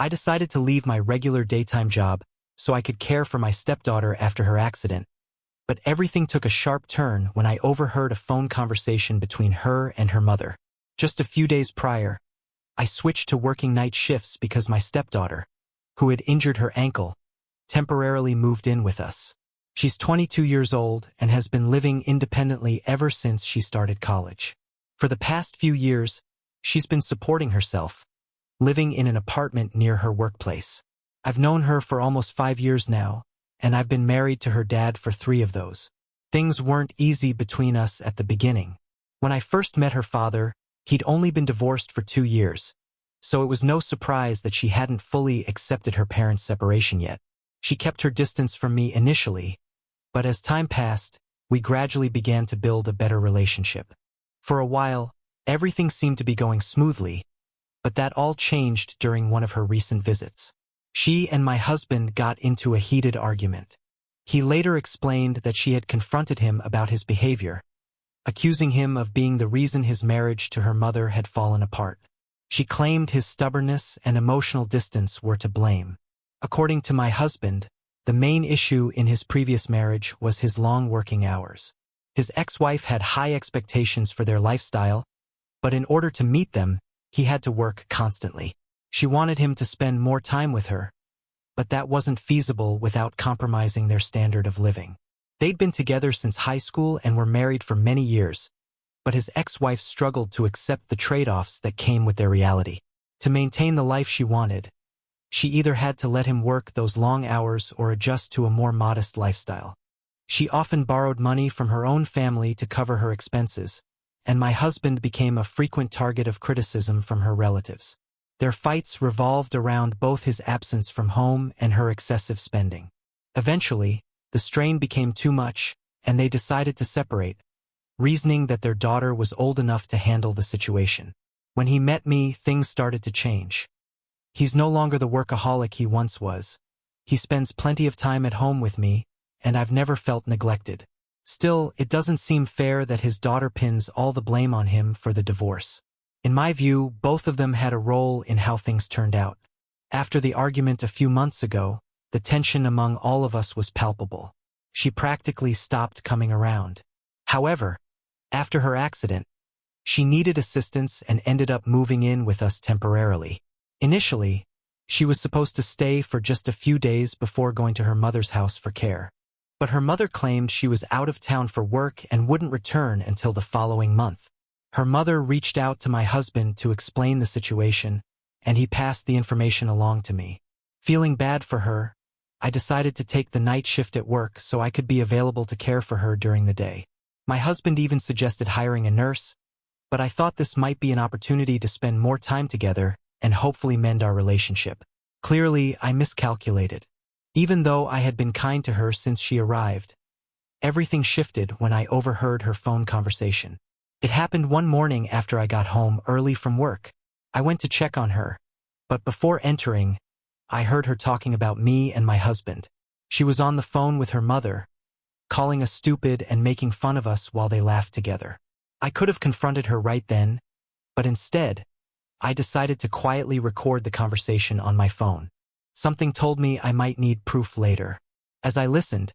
I decided to leave my regular daytime job so I could care for my stepdaughter after her accident. But everything took a sharp turn when I overheard a phone conversation between her and her mother. Just a few days prior, I switched to working night shifts because my stepdaughter, who had injured her ankle, temporarily moved in with us. She's 22 years old and has been living independently ever since she started college. For the past few years, she's been supporting herself, living in an apartment near her workplace. I've known her for almost 5 years now, and I've been married to her dad for 3 of those. Things weren't easy between us at the beginning. When I first met her father, he'd only been divorced for 2 years, so it was no surprise that she hadn't fully accepted her parents' separation yet. She kept her distance from me initially, but as time passed, we gradually began to build a better relationship. For a while, everything seemed to be going smoothly, but that all changed during one of her recent visits. She and my husband got into a heated argument. He later explained that she had confronted him about his behavior, accusing him of being the reason his marriage to her mother had fallen apart. She claimed his stubbornness and emotional distance were to blame. According to my husband, the main issue in his previous marriage was his long working hours. His ex-wife had high expectations for their lifestyle, but in order to meet them, he had to work constantly. She wanted him to spend more time with her, but that wasn't feasible without compromising their standard of living. They'd been together since high school and were married for many years, but his ex-wife struggled to accept the trade-offs that came with their reality. To maintain the life she wanted, she either had to let him work those long hours or adjust to a more modest lifestyle. She often borrowed money from her own family to cover her expenses, and my husband became a frequent target of criticism from her relatives. Their fights revolved around both his absence from home and her excessive spending. Eventually, the strain became too much, and they decided to separate, reasoning that their daughter was old enough to handle the situation. When he met me, things started to change. He's no longer the workaholic he once was. He spends plenty of time at home with me, and I've never felt neglected. Still, it doesn't seem fair that his daughter pins all the blame on him for the divorce. In my view, both of them had a role in how things turned out. After the argument a few months ago, the tension among all of us was palpable. She practically stopped coming around. However, after her accident, she needed assistance and ended up moving in with us temporarily. Initially, she was supposed to stay for just a few days before going to her mother's house for care. But her mother claimed she was out of town for work and wouldn't return until the following month. Her mother reached out to my husband to explain the situation, and he passed the information along to me. Feeling bad for her, I decided to take the night shift at work so I could be available to care for her during the day. My husband even suggested hiring a nurse, but I thought this might be an opportunity to spend more time together and hopefully mend our relationship. Clearly, I miscalculated. Even though I had been kind to her since she arrived, everything shifted when I overheard her phone conversation. It happened one morning after I got home early from work. I went to check on her, but before entering, I heard her talking about me and my husband. She was on the phone with her mother, calling us stupid and making fun of us while they laughed together. I could have confronted her right then, but instead, I decided to quietly record the conversation on my phone. Something told me I might need proof later. As I listened,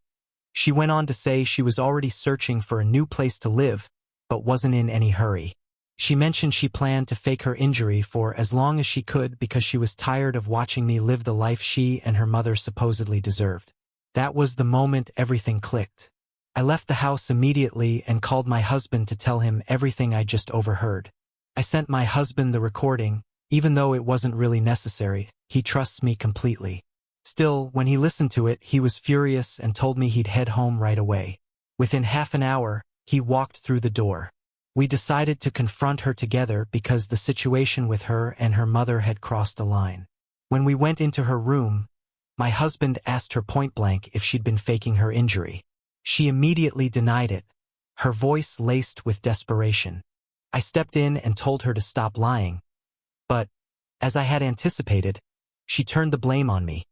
she went on to say she was already searching for a new place to live, but wasn't in any hurry. She mentioned she planned to fake her injury for as long as she could because she was tired of watching me live the life she and her mother supposedly deserved. That was the moment everything clicked. I left the house immediately and called my husband to tell him everything I just overheard. I sent my husband the recording, even though it wasn't really necessary. He trusts me completely. Still, when he listened to it, he was furious and told me he'd head home right away. Within half an hour, he walked through the door. We decided to confront her together because the situation with her and her mother had crossed a line. When we went into her room, my husband asked her point-blank if she'd been faking her injury. She immediately denied it, her voice laced with desperation. I stepped in and told her to stop lying. But, as I had anticipated, she turned the blame on me,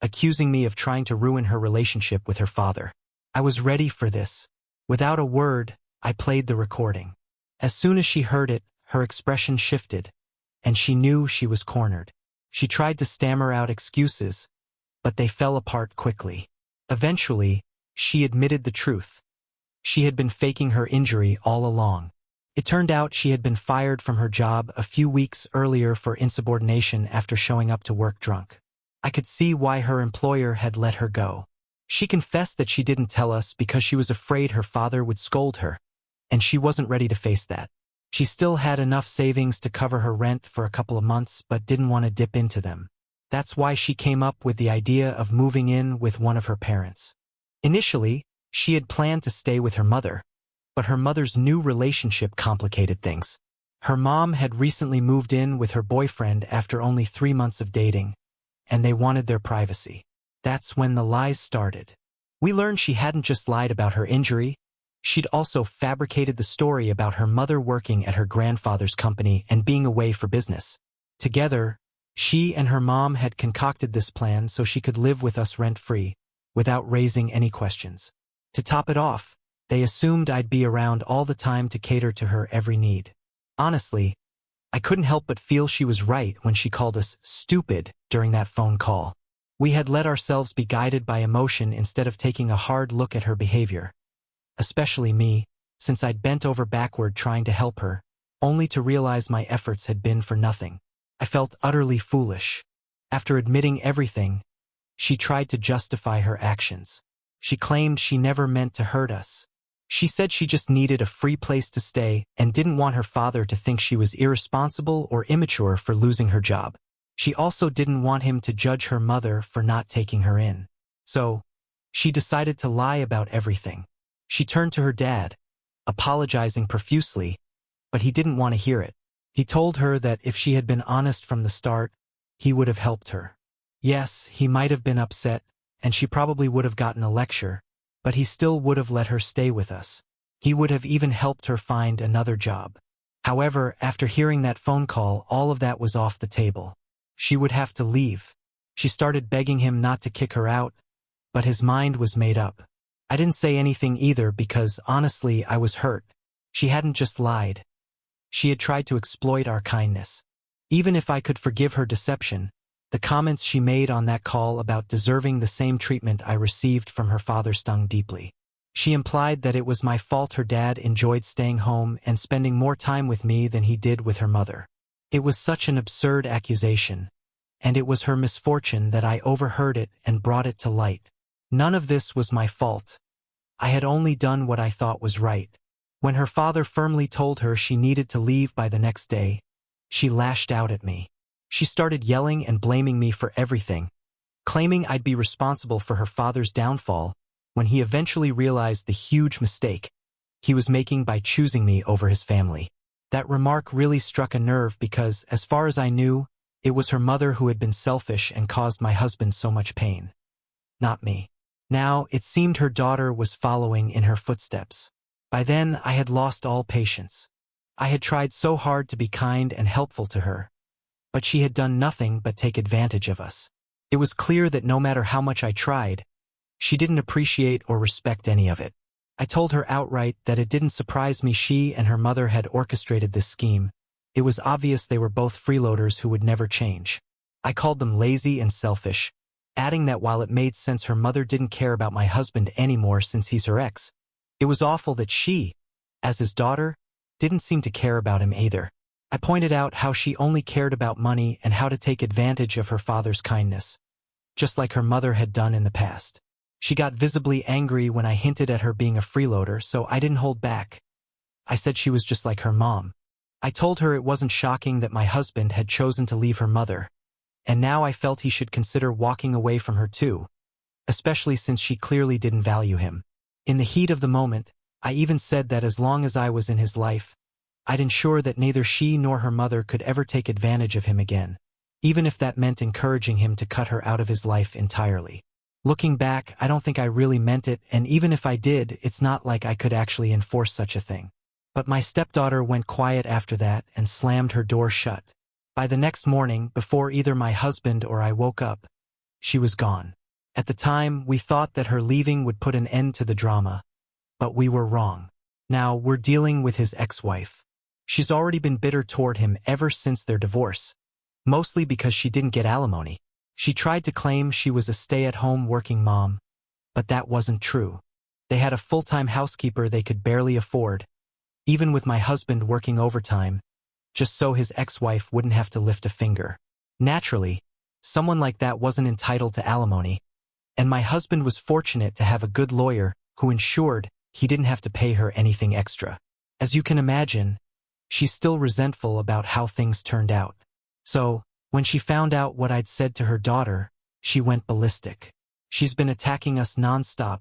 accusing me of trying to ruin her relationship with her father. I was ready for this. Without a word, I played the recording. As soon as she heard it, her expression shifted, and she knew she was cornered. She tried to stammer out excuses, but they fell apart quickly. Eventually, she admitted the truth. She had been faking her injury all along. It turned out she had been fired from her job a few weeks earlier for insubordination after showing up to work drunk. I could see why her employer had let her go. She confessed that she didn't tell us because she was afraid her father would scold her, and she wasn't ready to face that. She still had enough savings to cover her rent for a couple of months but didn't want to dip into them. That's why she came up with the idea of moving in with one of her parents. Initially, she had planned to stay with her mother, but her mother's new relationship complicated things. Her mom had recently moved in with her boyfriend after only 3 months of dating, and they wanted their privacy. That's when the lies started. We learned she hadn't just lied about her injury, she'd also fabricated the story about her mother working at her grandfather's company and being away for business. Together, she and her mom had concocted this plan so she could live with us rent-free, without raising any questions. To top it off, they assumed I'd be around all the time to cater to her every need. Honestly, I couldn't help but feel she was right when she called us stupid during that phone call. We had let ourselves be guided by emotion instead of taking a hard look at her behavior. Especially me, since I'd bent over backward trying to help her, only to realize my efforts had been for nothing. I felt utterly foolish. After admitting everything, she tried to justify her actions. She claimed she never meant to hurt us. She said she just needed a free place to stay and didn't want her father to think she was irresponsible or immature for losing her job. She also didn't want him to judge her mother for not taking her in. So, she decided to lie about everything. She turned to her dad, apologizing profusely, but he didn't want to hear it. He told her that if she had been honest from the start, he would have helped her. Yes, he might have been upset, and she probably would have gotten a lecture, but he still would have let her stay with us. He would have even helped her find another job. However, after hearing that phone call, all of that was off the table. She would have to leave. She started begging him not to kick her out, but his mind was made up. I didn't say anything either because, honestly, I was hurt. She hadn't just lied. She had tried to exploit our kindness. Even if I could forgive her deception, the comments she made on that call about deserving the same treatment I received from her father stung deeply. She implied that it was my fault her dad enjoyed staying home and spending more time with me than he did with her mother. It was such an absurd accusation, and it was her misfortune that I overheard it and brought it to light. None of this was my fault. I had only done what I thought was right. When her father firmly told her she needed to leave by the next day, she lashed out at me. She started yelling and blaming me for everything, claiming I'd be responsible for her father's downfall when he eventually realized the huge mistake he was making by choosing me over his family. That remark really struck a nerve because, as far as I knew, it was her mother who had been selfish and caused my husband so much pain. Not me. Now, it seemed her daughter was following in her footsteps. By then, I had lost all patience. I had tried so hard to be kind and helpful to her, but she had done nothing but take advantage of us. It was clear that no matter how much I tried, she didn't appreciate or respect any of it. I told her outright that it didn't surprise me she and her mother had orchestrated this scheme. It was obvious they were both freeloaders who would never change. I called them lazy and selfish, adding that while it made sense her mother didn't care about my husband anymore since he's her ex, it was awful that she, as his daughter, didn't seem to care about him either. I pointed out how she only cared about money and how to take advantage of her father's kindness, just like her mother had done in the past. She got visibly angry when I hinted at her being a freeloader, so I didn't hold back. I said she was just like her mom. I told her it wasn't shocking that my husband had chosen to leave her mother, and now I felt he should consider walking away from her too, especially since she clearly didn't value him. In the heat of the moment, I even said that as long as I was in his life, I'd ensure that neither she nor her mother could ever take advantage of him again, even if that meant encouraging him to cut her out of his life entirely. Looking back, I don't think I really meant it, and even if I did, it's not like I could actually enforce such a thing. But my stepdaughter went quiet after that and slammed her door shut. By the next morning, before either my husband or I woke up, she was gone. At the time, we thought that her leaving would put an end to the drama, but we were wrong. Now, we're dealing with his ex-wife. She's already been bitter toward him ever since their divorce. mostly because she didn't get alimony. She tried to claim she was a stay-at-home working mom, but that wasn't true. They had a full-time housekeeper they could barely afford, even with my husband working overtime, just so his ex-wife wouldn't have to lift a finger. Naturally, someone like that wasn't entitled to alimony, and my husband was fortunate to have a good lawyer who ensured he didn't have to pay her anything extra. As you can imagine, she's still resentful about how things turned out. So, when she found out what I'd said to her daughter, she went ballistic. She's been attacking us nonstop,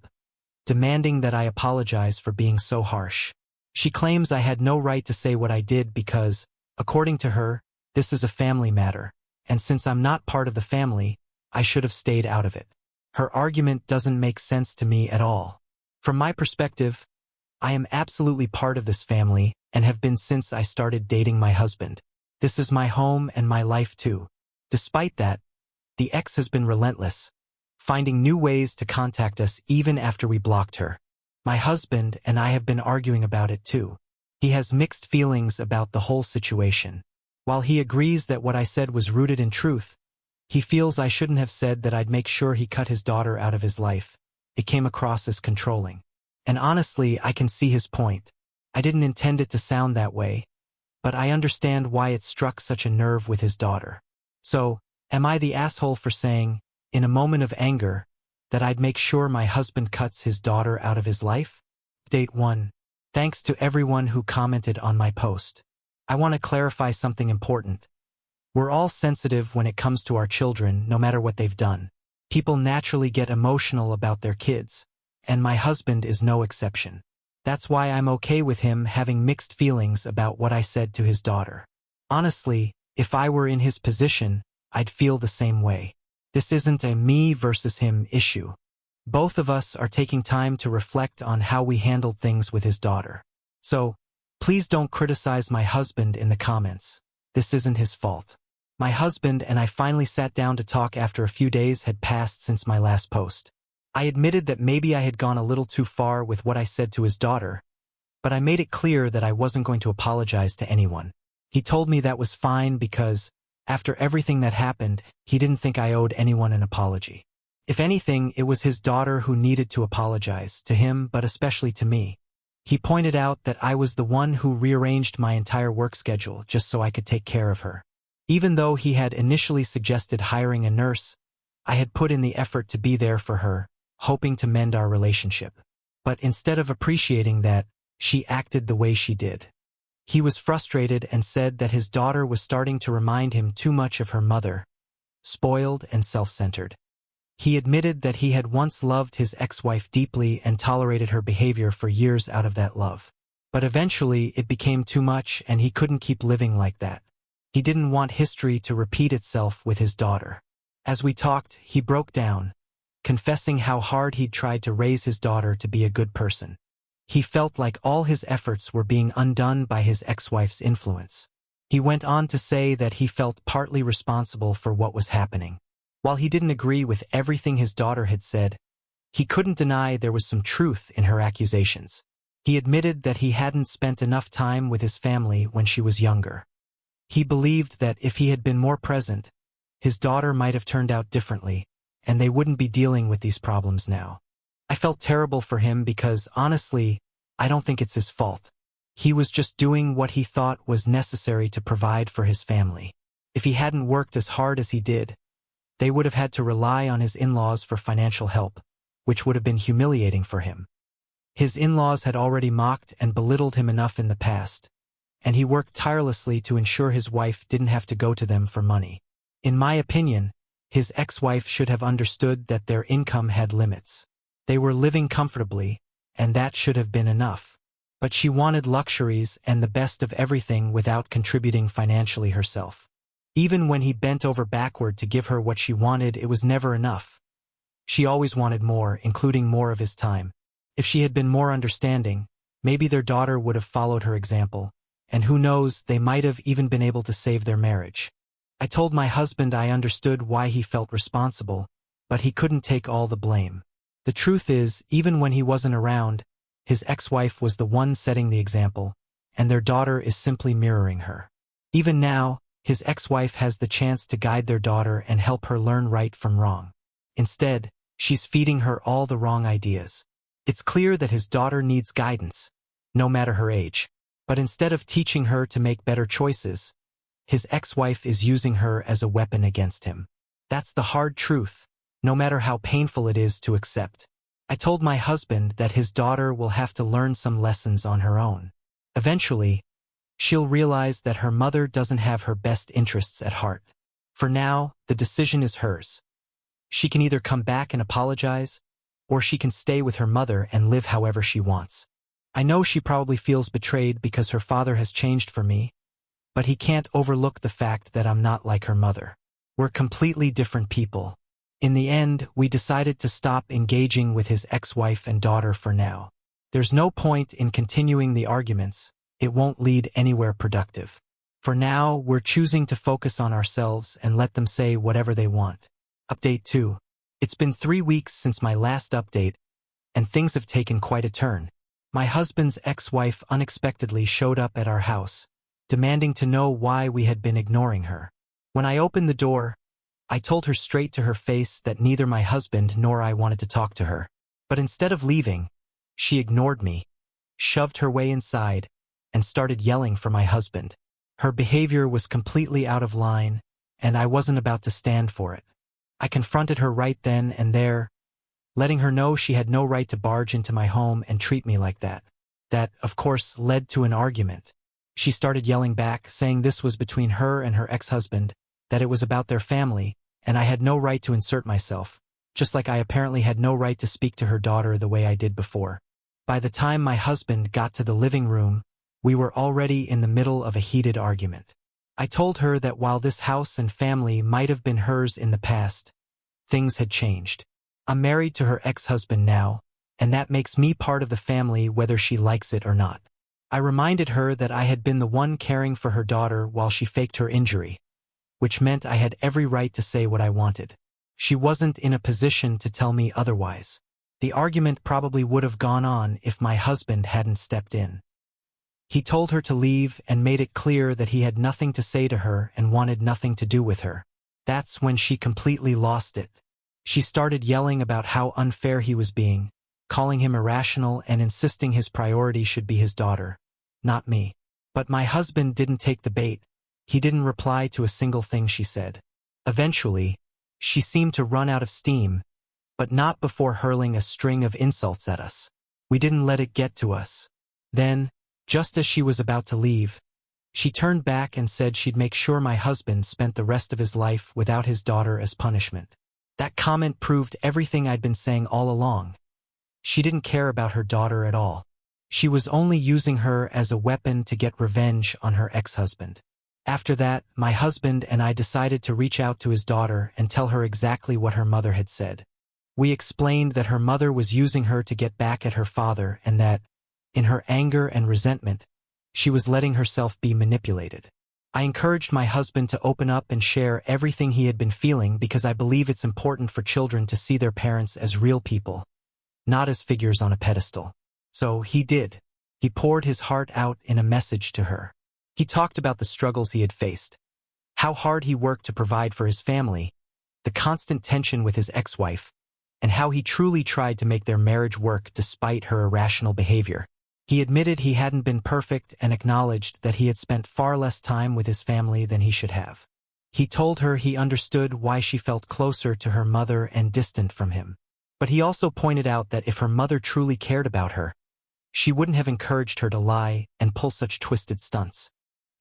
demanding that I apologize for being so harsh. She claims I had no right to say what I did because, according to her, this is a family matter, and since I'm not part of the family, I should have stayed out of it. Her argument doesn't make sense to me at all. From my perspective, I am absolutely part of this family and have been since I started dating my husband. This is my home and my life too. Despite that, the ex has been relentless, finding new ways to contact us even after we blocked her. My husband and I have been arguing about it too. He has mixed feelings about the whole situation. While he agrees that what I said was rooted in truth, he feels I shouldn't have said that I'd make sure he cut his daughter out of his life. It came across as controlling. And honestly, I can see his point. I didn't intend it to sound that way, but I understand why it struck such a nerve with his daughter. So, am I the asshole for saying, in a moment of anger, that I'd make sure my husband cuts his daughter out of his life? Date 1. Thanks to everyone who commented on my post. I want to clarify something important. We're all sensitive when it comes to our children, no matter what they've done. People naturally get emotional about their kids, and my husband is no exception. That's why I'm okay with him having mixed feelings about what I said to his daughter. Honestly, if I were in his position, I'd feel the same way. This isn't a me versus him issue. Both of us are taking time to reflect on how we handled things with his daughter. So, please don't criticize my husband in the comments. This isn't his fault. My husband and I finally sat down to talk after a few days had passed since my last post. I admitted that maybe I had gone a little too far with what I said to his daughter, but I made it clear that I wasn't going to apologize to anyone. He told me that was fine because, after everything that happened, he didn't think I owed anyone an apology. If anything, it was his daughter who needed to apologize, to him but especially to me. He pointed out that I was the one who rearranged my entire work schedule just so I could take care of her. Even though he had initially suggested hiring a nurse, I had put in the effort to be there for her, hoping to mend our relationship. But instead of appreciating that, she acted the way she did. He was frustrated and said that his daughter was starting to remind him too much of her mother, spoiled and self-centered. He admitted that he had once loved his ex-wife deeply and tolerated her behavior for years out of that love. But eventually it became too much and he couldn't keep living like that. He didn't want history to repeat itself with his daughter. As we talked, he broke down, confessing how hard he'd tried to raise his daughter to be a good person. He felt like all his efforts were being undone by his ex-wife's influence. He went on to say that he felt partly responsible for what was happening. While he didn't agree with everything his daughter had said, he couldn't deny there was some truth in her accusations. He admitted that he hadn't spent enough time with his family when she was younger. He believed that if he had been more present, his daughter might have turned out differently, and they wouldn't be dealing with these problems now. I felt terrible for him because, honestly, I don't think it's his fault. He was just doing what he thought was necessary to provide for his family. If he hadn't worked as hard as he did, they would have had to rely on his in-laws for financial help, which would have been humiliating for him. His in-laws had already mocked and belittled him enough in the past, and he worked tirelessly to ensure his wife didn't have to go to them for money. In my opinion, his ex-wife should have understood that their income had limits. They were living comfortably, and that should have been enough. But she wanted luxuries and the best of everything without contributing financially herself. Even when he bent over backward to give her what she wanted, it was never enough. She always wanted more, including more of his time. If she had been more understanding, maybe their daughter would have followed her example, and who knows, they might have even been able to save their marriage. I told my husband I understood why he felt responsible, but he couldn't take all the blame. The truth is, even when he wasn't around, his ex-wife was the one setting the example, and their daughter is simply mirroring her. Even now, His ex-wife has the chance to guide their daughter and help her learn right from wrong. Instead, she's feeding her all the wrong ideas. It's clear that his daughter needs guidance, no matter her age. But instead of teaching her to make better choices, his ex-wife is using her as a weapon against him. That's the hard truth, no matter how painful it is to accept. I told my husband that his daughter will have to learn some lessons on her own. Eventually, she'll realize that her mother doesn't have her best interests at heart. For now, the decision is hers. She can either come back and apologize, or she can stay with her mother and live however she wants. I know she probably feels betrayed because her father has changed for me, but he can't overlook the fact that I'm not like her mother. We're completely different people. In the end, we decided to stop engaging with his ex-wife and daughter for now. There's no point in continuing the arguments. It won't lead anywhere productive. For now, we're choosing to focus on ourselves and let them say whatever they want. Update 2. It's been 3 weeks since my last update, and things have taken quite a turn. My husband's ex-wife unexpectedly showed up at our house, demanding to know why we had been ignoring her. When I opened the door, I told her straight to her face that neither my husband nor I wanted to talk to her. But instead of leaving, she ignored me, shoved her way inside, and started yelling for my husband. Her behavior was completely out of line, and I wasn't about to stand for it. I confronted her right then and there, letting her know she had no right to barge into my home and treat me like that. That, of course, led to an argument. She started yelling back, saying this was between her and her ex-husband, that it was about their family, and I had no right to insert myself, just like I apparently had no right to speak to her daughter the way I did before. By the time my husband got to the living room, we were already in the middle of a heated argument. I told her that while this house and family might have been hers in the past, things had changed. I'm married to her ex-husband now, and that makes me part of the family whether she likes it or not. I reminded her that I had been the one caring for her daughter while she faked her injury, which meant I had every right to say what I wanted. She wasn't in a position to tell me otherwise. The argument probably would have gone on if my husband hadn't stepped in. He told her to leave and made it clear that he had nothing to say to her and wanted nothing to do with her. That's when she completely lost it. She started yelling about how unfair he was being, calling him irrational and insisting his priority should be his daughter, not me. But my husband didn't take the bait. He didn't reply to a single thing she said. Eventually, she seemed to run out of steam, but not before hurling a string of insults at us. We didn't let it get to us. Then, just as she was about to leave, she turned back and said she'd make sure my husband spent the rest of his life without his daughter as punishment. That comment proved everything I'd been saying all along. She didn't care about her daughter at all. She was only using her as a weapon to get revenge on her ex-husband. After that, my husband and I decided to reach out to his daughter and tell her exactly what her mother had said. We explained that her mother was using her to get back at her father and that, in her anger and resentment, she was letting herself be manipulated. I encouraged my husband to open up and share everything he had been feeling because I believe it's important for children to see their parents as real people, not as figures on a pedestal. So he did. He poured his heart out in a message to her. He talked about the struggles he had faced, how hard he worked to provide for his family, the constant tension with his ex-wife, and how he truly tried to make their marriage work despite her irrational behavior. He admitted he hadn't been perfect and acknowledged that he had spent far less time with his family than he should have. He told her he understood why she felt closer to her mother and distant from him. But he also pointed out that if her mother truly cared about her, she wouldn't have encouraged her to lie and pull such twisted stunts.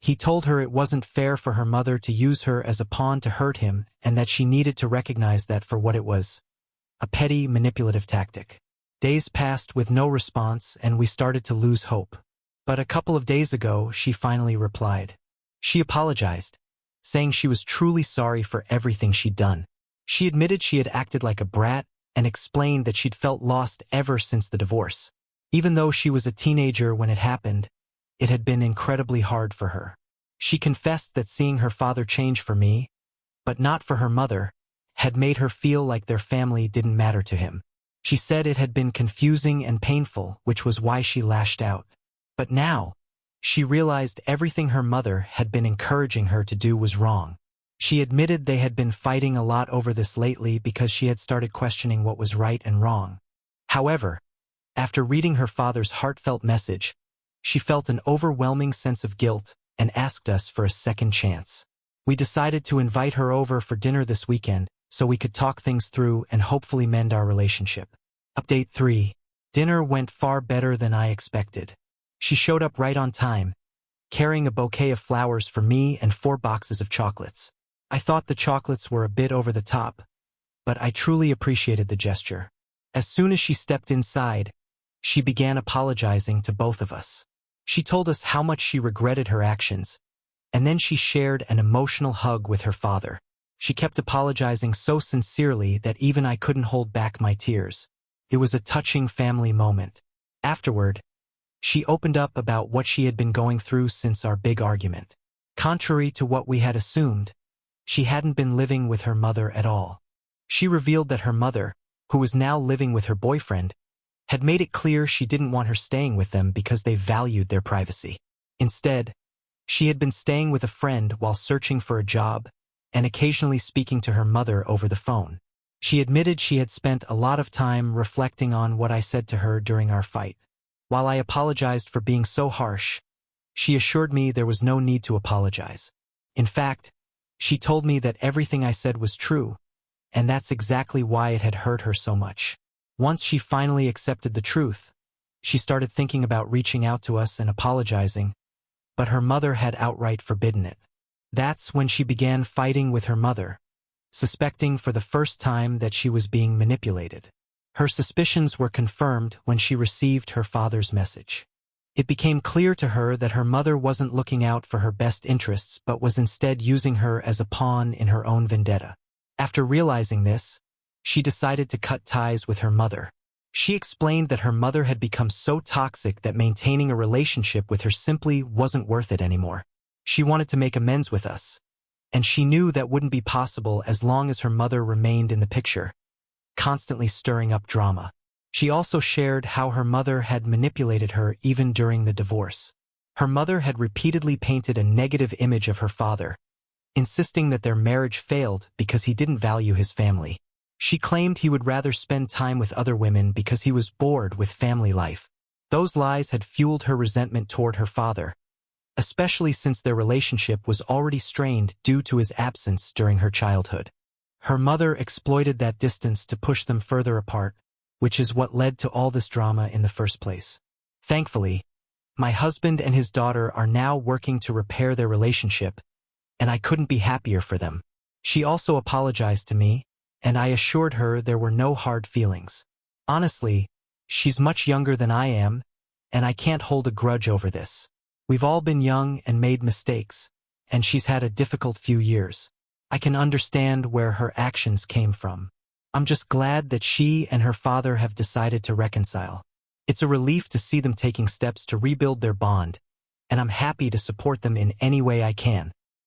He told her it wasn't fair for her mother to use her as a pawn to hurt him and that she needed to recognize that for what it was, a petty, manipulative tactic. Days passed with no response and we started to lose hope. But a couple of days ago, she finally replied. She apologized, saying she was truly sorry for everything she'd done. She admitted she had acted like a brat and explained that she'd felt lost ever since the divorce. Even though she was a teenager when it happened, it had been incredibly hard for her. She confessed that seeing her father change for me, but not for her mother, had made her feel like their family didn't matter to him. She said it had been confusing and painful, which was why she lashed out. But now, She realized everything her mother had been encouraging her to do was wrong. She admitted they had been fighting a lot over this lately because she had started questioning what was right and wrong. However, after reading her father's heartfelt message, she felt an overwhelming sense of guilt and asked us for a second chance. We decided to invite her over for dinner this weekend so we could talk things through and hopefully mend our relationship. Update 3. Dinner went far better than I expected. She showed up right on time, carrying a bouquet of flowers for me and 4 boxes of chocolates. I thought the chocolates were a bit over the top, but I truly appreciated the gesture. As soon as she stepped inside, she began apologizing to both of us. She told us how much she regretted her actions, and then she shared an emotional hug with her father. She kept apologizing so sincerely that even I couldn't hold back my tears. It was a touching family moment. Afterward, she opened up about what she had been going through since our big argument. Contrary to what we had assumed, she hadn't been living with her mother at all. She revealed that her mother, who was now living with her boyfriend, had made it clear she didn't want her staying with them because they valued their privacy. Instead, she had been staying with a friend while searching for a job and occasionally speaking to her mother over the phone. She admitted she had spent a lot of time reflecting on what I said to her during our fight. While I apologized for being so harsh, she assured me there was no need to apologize. In fact, she told me that everything I said was true, and that's exactly why it had hurt her so much. Once she finally accepted the truth, she started thinking about reaching out to us and apologizing, but her mother had outright forbidden it. That's when she began fighting with her mother, suspecting for the first time that she was being manipulated. Her suspicions were confirmed when she received her father's message. It became clear to her that her mother wasn't looking out for her best interests but was instead using her as a pawn in her own vendetta. After realizing this, she decided to cut ties with her mother. She explained that her mother had become so toxic that maintaining a relationship with her simply wasn't worth it anymore. She wanted to make amends with us, and she knew that wouldn't be possible as long as her mother remained in the picture, constantly stirring up drama. She also shared how her mother had manipulated her even during the divorce. Her mother had repeatedly painted a negative image of her father, insisting that their marriage failed because he didn't value his family. She claimed he would rather spend time with other women because he was bored with family life. Those lies had fueled her resentment toward her father, especially since their relationship was already strained due to his absence during her childhood. Her mother exploited that distance to push them further apart, which is what led to all this drama in the first place. Thankfully, my husband and his daughter are now working to repair their relationship, and I couldn't be happier for them. She also apologized to me, and I assured her there were no hard feelings. Honestly, she's much younger than I am, and I can't hold a grudge over this. We've all been young and made mistakes, and she's had a difficult few years. I can understand where her actions came from. I'm just glad that she and her father have decided to reconcile. It's a relief to see them taking steps to rebuild their bond, and I'm happy to support them in any way I can.